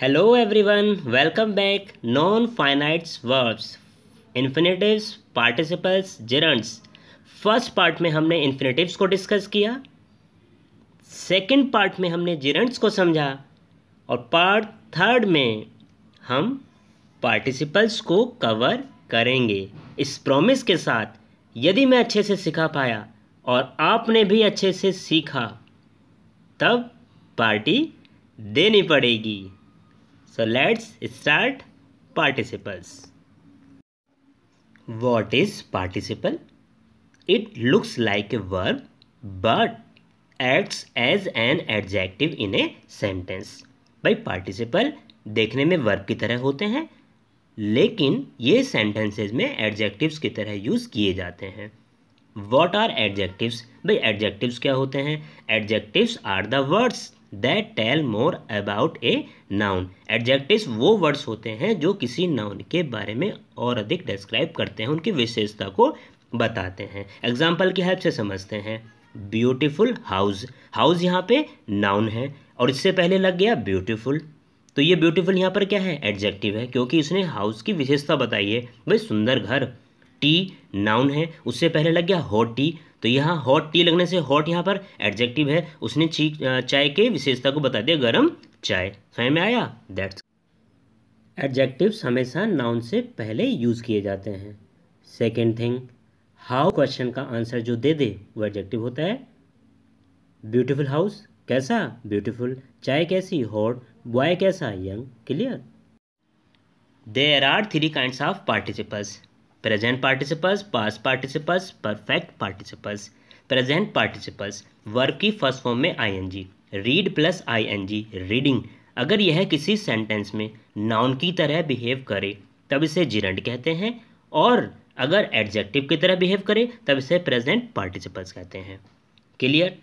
Hello everyone, welcome back. Non-finite verbs, infinitives, participles, gerunds. First part में हमने infinitives को discuss किया, second part में हमने gerunds को समझा और पार्ट थर्ड में हम पार्टिसिपल्स को कवर करेंगे। इस प्रॉमिस के साथ यदि मैं अच्छे से सिखा पाया और आपने भी अच्छे से सीखा तब पार्टी देनी पड़ेगी। So let's start participles. What is participle? It looks like a verb but acts as an adjective in a sentence. भाई participle देखने में verb की तरह होते हैं लेकिन ये sentences में adjectives की तरह यूज़ किए जाते हैं। What are adjectives? भाई adjectives क्या होते हैं? Adjectives are the words that tell more about a noun. Adjectives वो words होते हैं जो किसी noun के बारे में और अधिक describe करते हैं, उनकी विशेषता को बताते हैं। Example की हेल्प से समझते हैं। Beautiful house. House यहाँ पे noun है और इससे पहले लग गया beautiful. तो ये beautiful यहाँ पर क्या है? Adjective है क्योंकि इसने house की विशेषता बताई है। भाई सुंदर घर। टी नाउन है, उससे पहले लग गया हॉट टी, तो यहाँ हॉट टी लगने से हॉट यहाँ पर एडजेक्टिव है, उसने चाय के विशेषता को बता दिया गरम चाय। समझ में आया? दैट्स एडजेक्टिव्स हमेशा नाउन से पहले यूज़ किए जाते हैं। सेकेंड थिंग, हाउ क्वेश्चन का आंसर जो दे दे वो एडजेक्टिव होता है। ब्यूटीफुल हाउस कैसा? ब्यूटीफुल। चाय कैसी? हॉट। बॉय कैसा? Young. Clear? There are 3 kinds of participles: present participles, past participles, perfect participles. Present participles verb की फर्स्ट फॉर्म में ING, read plus ING, reading. अगर यह किसी सेंटेंस में नाउन की तरह बिहेव करे तब इसे जिरंड कहते हैं और अगर एडजेक्टिव की तरह बिहेव करे तब इसे प्रेजेंट पार्टिसिपल्स कहते हैं। क्लियर?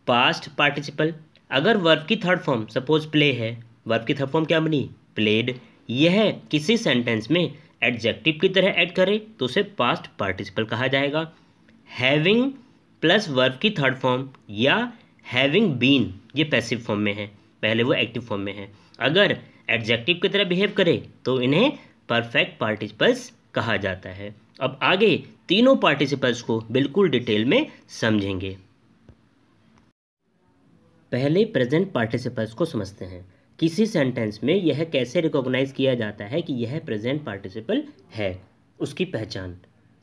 पास्ट पार्टिसिपल अगर वर्ब की थर्ड फॉर्म सपोज प्ले है, वर्ब की थर्ड फॉर्म क्या बनी? प्लेड। यह किसी सेंटेंस में एडजेक्टिव की तरह ऐड करे तो उसे पास्ट पार्टिसिपल कहा जाएगा। हैविंग प्लस वर्ब की थर्ड फॉर्म या हैविंग बीन, ये पैसिव फॉर्म में है, पहले वो एक्टिव फॉर्म में है। अगर एडजेक्टिव की तरह बिहेव करे तो इन्हें परफेक्ट पार्टिसिपल्स कहा जाता है। अब आगे तीनों पार्टिसिपल्स को बिल्कुल डिटेल में समझेंगे। पहले प्रेजेंट पार्टिसिपल्स को समझते हैं। किसी सेंटेंस में यह कैसे रिकॉग्नाइज किया जाता है कि यह प्रेजेंट पार्टिसिपल है, उसकी पहचान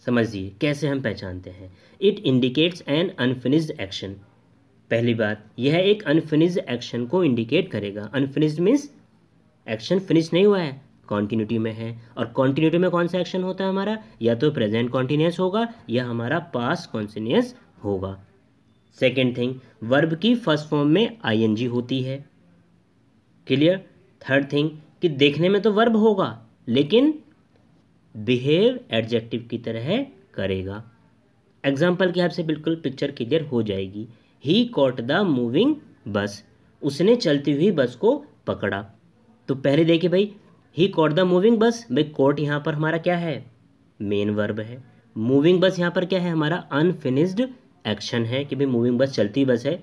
समझिए कैसे हम पहचानते हैं। It indicates an unfinished action. पहली बात, यह एक अनफिनिश्ड एक्शन को इंडिकेट करेगा। अनफिनिश्ड मीन्स एक्शन फिनिश नहीं हुआ है, कॉन्टिन्यूटी में है, और कॉन्टिन्यूटी में कौन सा एक्शन होता है हमारा? या तो प्रेजेंट कॉन्टिन्यूस होगा या हमारा पास्ट कॉन्टिन्यूस होगा। सेकेंड थिंग, वर्ब की फर्स्ट फॉर्म में आईएनजी होती है। क्लियर? थर्ड थिंग कि देखने में तो वर्ब होगा लेकिन बिहेव एडजेक्टिव की तरह करेगा। एग्जाम्पल की आपसे बिल्कुल पिक्चर क्लियर हो जाएगी। ही कॉट द मूविंग बस, उसने चलती हुई बस को पकड़ा। तो पहले देखिए भाई, ही कॉट द मूविंग बस, भाई कॉट यहाँ पर हमारा क्या है? मेन वर्ब है। मूविंग बस यहाँ पर क्या है? हमारा अनफिनिश्ड एक्शन है कि भाई मूविंग बस चलती बस है,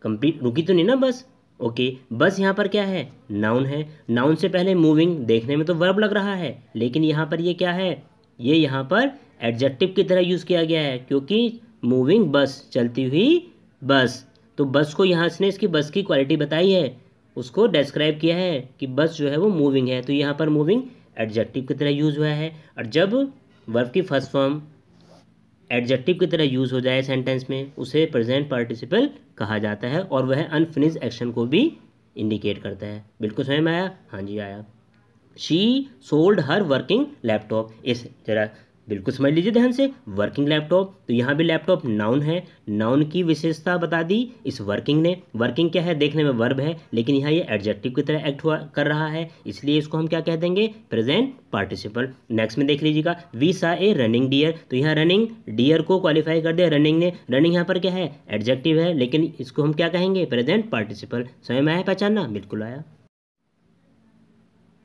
कंप्लीट रुकी तो नहीं ना बस। ओके, बस यहाँ पर क्या है? नाउन है। नाउन से पहले मूविंग, देखने में तो वर्ब लग रहा है लेकिन यहाँ पर ये क्या है? ये यहाँ पर एडजेक्टिव की तरह यूज़ किया गया है क्योंकि मूविंग बस, चलती हुई बस। तो बस को यहाँ इसने इसकी बस की क्वालिटी बताई है, उसको डिस्क्राइब किया है कि बस जो है वो मूविंग है, तो यहाँ पर मूविंग एडजेक्टिव की तरह यूज़ हुआ है। और जब वर्ब की फर्स्ट फॉर्म एडजेक्टिव की तरह यूज़ हो जाए सेंटेंस में उसे प्रेजेंट पार्टिसिपल कहा जाता है और वह अनफिनिश्ड एक्शन को भी इंडिकेट करता है। बिल्कुल समझ में आया? हाँ जी आया। She sold her working laptop. इस जरा बिल्कुल समझ लीजिए ध्यान से, वर्किंग लैपटॉप, तो यहाँ भी लैपटॉप नाउन है, नाउन की विशेषता बता दी इस वर्किंग ने। वर्किंग क्या है? देखने में वर्ब है लेकिन यहाँ ये एडजेक्टिव की तरह एक्ट हुआ कर रहा है, इसलिए इसको हम क्या कह देंगे? Present participle. नेक्स्ट में देख लीजिएगा, we saw A running dear, तो यहाँ रनिंग डियर को क्वालिफाई कर दिया रनिंग ने। रनिंग यहाँ पर क्या है? एडजेक्टिव है लेकिन इसको हम क्या कहेंगे? Present participle. समझ में आया? पहचानना बिल्कुल आया।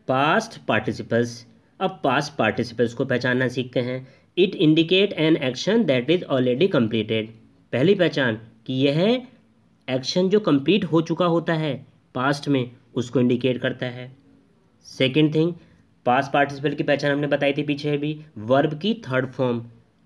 पास्ट पार्टिसिपल्स, अब पास्ट पार्टिसिपल्स को पहचानना सीखते हैं। It indicate an action that is already completed. पहली पहचान कि यह एक्शन जो कंप्लीट हो चुका होता है पास्ट में उसको इंडिकेट करता है। सेकेंड थिंग, पास्ट पार्टिसिपल की पहचान हमने बताई थी पीछे भी, वर्ब की थर्ड फॉर्म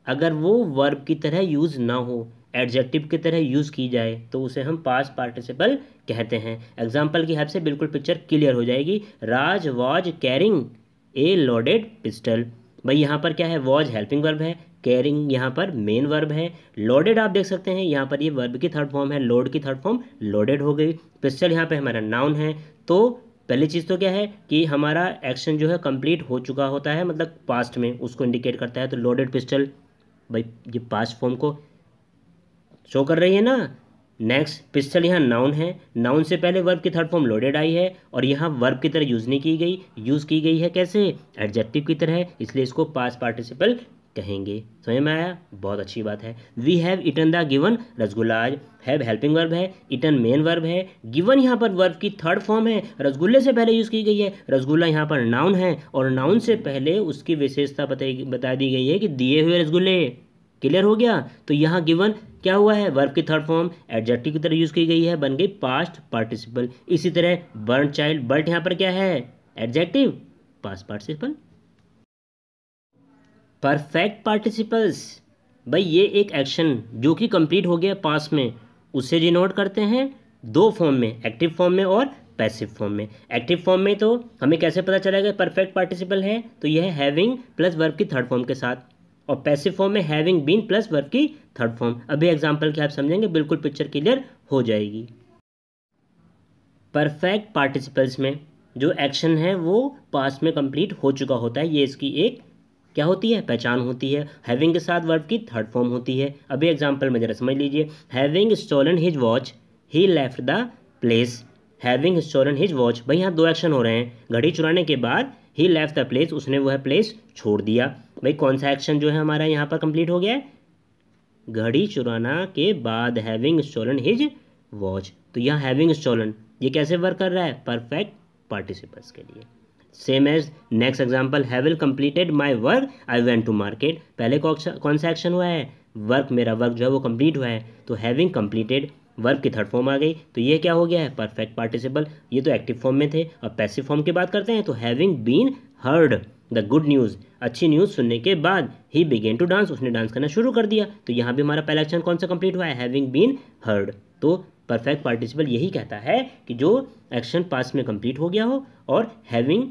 अगर वो वर्ब की तरह यूज़ ना हो, एडजेक्टिव की तरह यूज़ की जाए तो उसे हम पास्ट पार्टिसिपल कहते हैं। एग्जाम्पल की हेल्प से बिल्कुल पिक्चर क्लियर हो जाएगी। Raj was carrying a loaded pistol. भाई यहाँ पर क्या है, वॉज हेल्पिंग वर्ब है, कैरिंग यहाँ पर मेन वर्ब है, लोडेड आप देख सकते हैं यहाँ पर ये वर्ब की थर्ड फॉर्म है, लोड की थर्ड फॉर्म लोडेड हो गई, पिस्टल यहाँ पे हमारा नाउन है। तो पहली चीज़ तो क्या है कि हमारा एक्शन जो है कंप्लीट हो चुका होता है, मतलब पास्ट में उसको इंडिकेट करता है। तो लोडेड पिस्टल, भाई ये पास्ट फॉर्म को शो कर रही है ना। नेक्स्ट, पिस्टल यहाँ नाउन है, नाउन से पहले वर्ब की थर्ड फॉर्म लोडेड आई है और यहाँ वर्ब की तरह यूज़ नहीं की गई, यूज़ की गई है कैसे, एडजेक्टिव की तरह, इसलिए इसको पास्ट पार्टिसिपल कहेंगे। समझ में आया, बहुत अच्छी बात है। We have eaten the given rasgullas, have helping verb है, इटन मेन वर्ब है, गिवन यहाँ पर वर्ब की थर्ड फॉर्म है, रसगुल्ले से पहले यूज़ की गई है, रसगुल्ला यहाँ पर नाउन है और नाउन से पहले उसकी विशेषता बता दी गई है कि दिए हुए रसगुल्ले। क्लियर हो गया। तो यहाँ गिवन क्या हुआ है, वर्ब की थर्ड फॉर्म एडजेक्टिव की तरह यूज की गई है, बन गई पास्ट पार्टिसिपल। इसी तरह बर्न चाइल्ड, बर्ट यहाँ पर क्या है, adjective, past participle. Perfect participles, भाई ये एक एक्शन जो कि कंप्लीट हो गया पास्ट में, उसे डिनोट करते हैं दो फॉर्म में, एक्टिव फॉर्म में और पैसिव फॉर्म में। एक्टिव फॉर्म में तो हमें कैसे पता चलेगा परफेक्ट पार्टिसिपल है, तो यह है हैविंग प्लस वर्ब की थर्ड फॉर्म के साथ, और पैसिव फॉर्म में हैविंग बीन प्लस वर्ब की थर्ड फॉर्म। अभी एग्जांपल के आप समझेंगे, बिल्कुल पिक्चर क्लियर हो जाएगी। परफेक्ट पार्टिसिपल्स में जो एक्शन है वो पास्ट में कंप्लीट हो चुका होता है, ये इसकी एक क्या होती है, पहचान होती है। हैविंग के साथ वर्ब की थर्ड फॉर्म होती है। अभी एग्जांपल में जरा समझ लीजिए, having stolen his watch he left the place. Having stolen his watch, भाई यहाँ दो एक्शन हो रहे हैं, घड़ी चुराने के बाद ही लेफ्ट द प्लेस, उसने वह प्लेस छोड़ दिया। भाई कौन सा एक्शन जो है हमारा यहाँ पर कंप्लीट हो गया है, घड़ी चुराना के बाद हैविंग स्टोलन हिज वॉच। तो यहाँ हैविंग स्टोलन ये कैसे वर्क कर रहा है, परफेक्ट पार्टिसिपल्स के लिए। सेम एज नेक्स्ट एग्जाम्पल, हैविल completed my work I went to market. पहले कौन सा एक्शन हुआ है, वर्क, मेरा वर्क जो है वो कंप्लीट हुआ है, तो हैविंग कंप्लीटेड वर्ब की थर्ड फॉर्म आ गई, तो ये क्या हो गया है, परफेक्ट पार्टिसिपल। ये तो एक्टिव फॉर्म में थे। अब पैसिव फॉर्म की बात करते हैं, तो having been heard the good news, अच्छी न्यूज़ सुनने के बाद ही बिगेन टू डांस, उसने डांस करना शुरू कर दिया। तो यहाँ भी हमारा पहला एक्शन कौन सा कंप्लीट हुआ है, हैविंग बीन हर्ड। तो परफेक्ट पार्टिसिपल यही कहता है कि जो एक्शन पास्ट में कंप्लीट हो गया हो और हैविंग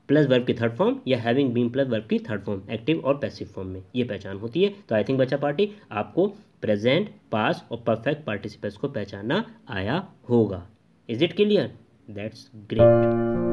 प्लस वर्ब की थर्ड फॉर्म या हैविंग बीन प्लस वर्ब की थर्ड फॉर्म, एक्टिव और पैसिव फॉर्म में ये पहचान होती है। तो आई थिंक बच्चा पार्टी आपको प्रेजेंट, पास्ट और परफेक्ट पार्टिसिपल्स को पहचानना आया होगा। Is it clear, that's great.